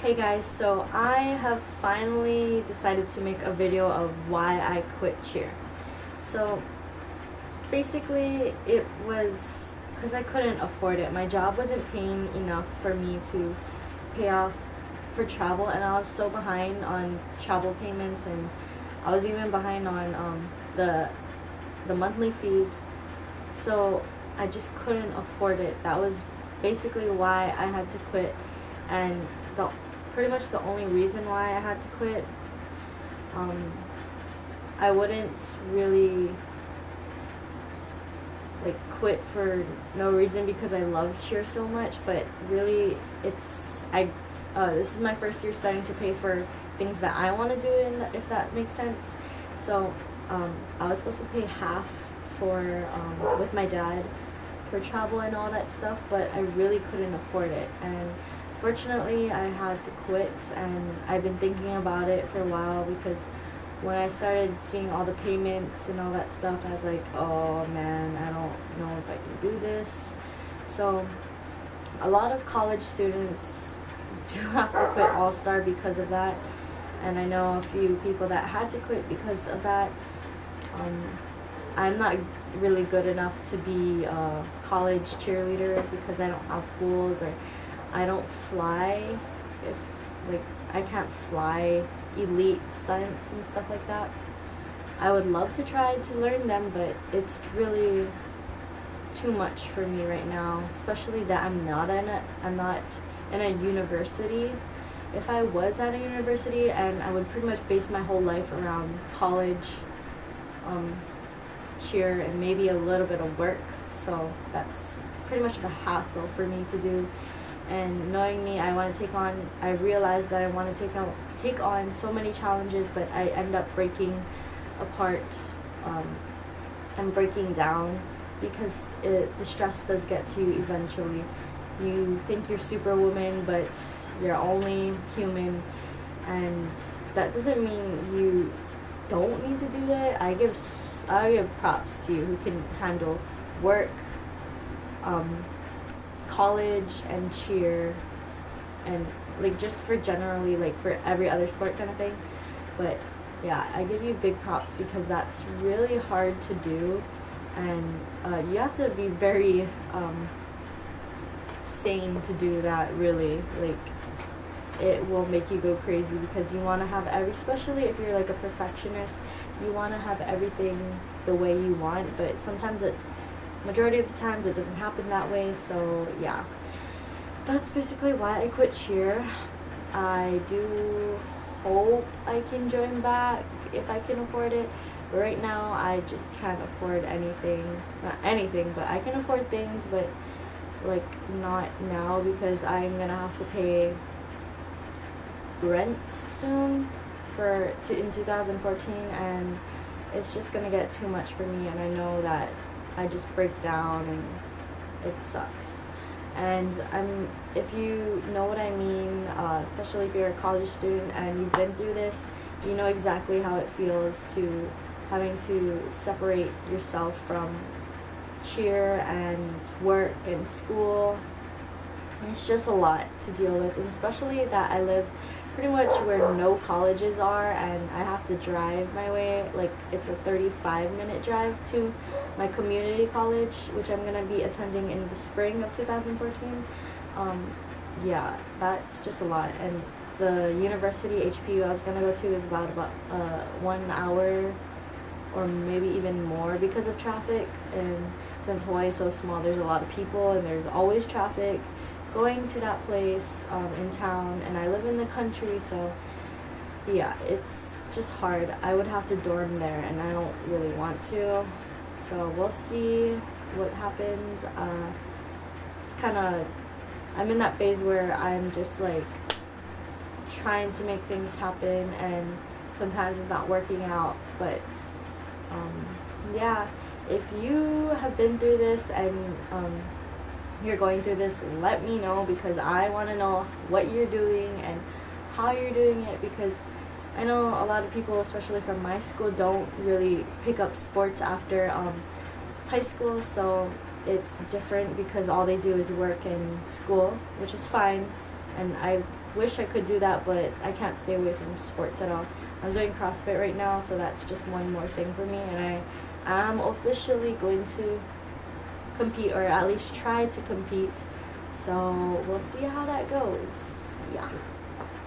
Hey guys, so I have finally decided to make a video of why I quit cheer. So basically it was because I couldn't afford it. My job wasn't paying enough for me to pay off for travel, and I was so behind on travel payments, and I was even behind on the monthly fees. So I just couldn't afford it. That was basically why I had to quit, and pretty much the only reason why I had to quit. I wouldn't really quit for no reason because I love cheer so much, but really this is my first year starting to pay for things that I want to do, and if that makes sense. So I was supposed to pay half for with my dad for travel and all that stuff, but I really couldn't afford it, and fortunately I had to quit. And I've been thinking about it for a while because when I started seeing all the payments and all that stuff, I was like, oh man, I don't know if I can do this. So a lot of college students do have to quit All-Star because of that, and I know a few people that had to quit because of that. I'm not really good enough to be a college cheerleader because I don't have fools, or I don't fly. I can't fly elite stunts and stuff like that. I would love to try to learn them, but it's really too much for me right now, especially that I'm not in a university. If I was at a university, and I would pretty much base my whole life around college cheer and maybe a little bit of work, so that's pretty much a hassle for me to do. And knowing me, I realized that I want to take on so many challenges, but I end up breaking apart and breaking down because the stress does get to you eventually. You think you're Superwoman, but you're only human, and that doesn't mean you don't need to do it. I give props to you who can handle work, college, and cheer, and just for generally for every other sport kind of thing. But yeah, I give you big props because that's really hard to do, and you have to be very sane to do that. Really, it will make you go crazy because you want to have especially if you're a perfectionist, you want to have everything the way you want, but sometimes majority of the times it doesn't happen that way. So yeah, that's basically why I quit cheer. I do hope I can join back if I can afford it, but right now I just can't afford anything. Not anything, but I can afford things, but not now because I'm gonna have to pay rent soon in 2014, and it's just gonna get too much for me, and I know that I just break down and it sucks. And if you know what I mean, especially if you're a college student and you've been through this, you know exactly how it feels to having to separate yourself from cheer and work and school. It's just a lot to deal with, and especially that I live pretty much where no colleges are, and I have to drive my way. It's a 35-minute drive to my community college, which I'm gonna be attending in the spring of 2014. Yeah, that's just a lot. And the university HPU I was gonna go to is about 1 hour or maybe even more because of traffic, and since Hawaii is so small, there's a lot of people and there's always traffic going to that place in town, and I live in the country, so yeah, it's just hard. I would have to dorm there, and I don't really want to, so we'll see what happens. I'm in that phase where I'm just trying to make things happen, and sometimes it's not working out, but yeah, if you have been through this and you're going through this, let me know, because I want to know what you're doing and how you're doing it, because I know a lot of people, especially from my school, don't really pick up sports after high school, so it's different because all they do is work and school, which is fine, and I wish I could do that, but I can't stay away from sports at all. I'm doing CrossFit right now, so that's just one more thing for me, and I am officially going to compete, or at least try to compete. So we'll see how that goes. Yeah.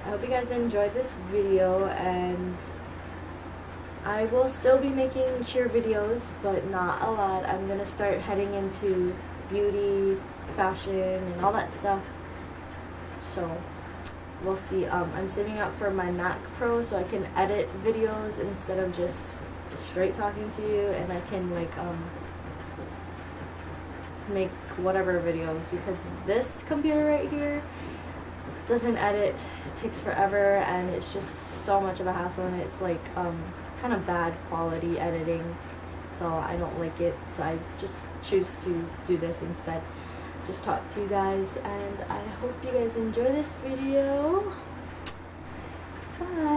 I hope you guys enjoyed this video, and I will still be making cheer videos, but not a lot. I'm gonna start heading into beauty, fashion, and all that stuff. So we'll see. I'm saving up for my Mac Pro so I can edit videos instead of just straight talking to you, and I can like make whatever videos, because this computer right here doesn't edit. It takes forever, and it's just so much of a hassle, and it's like kind of bad quality editing, so I don't like it. So I just choose to do this instead, just talk to you guys, and I hope you guys enjoy this video. Bye.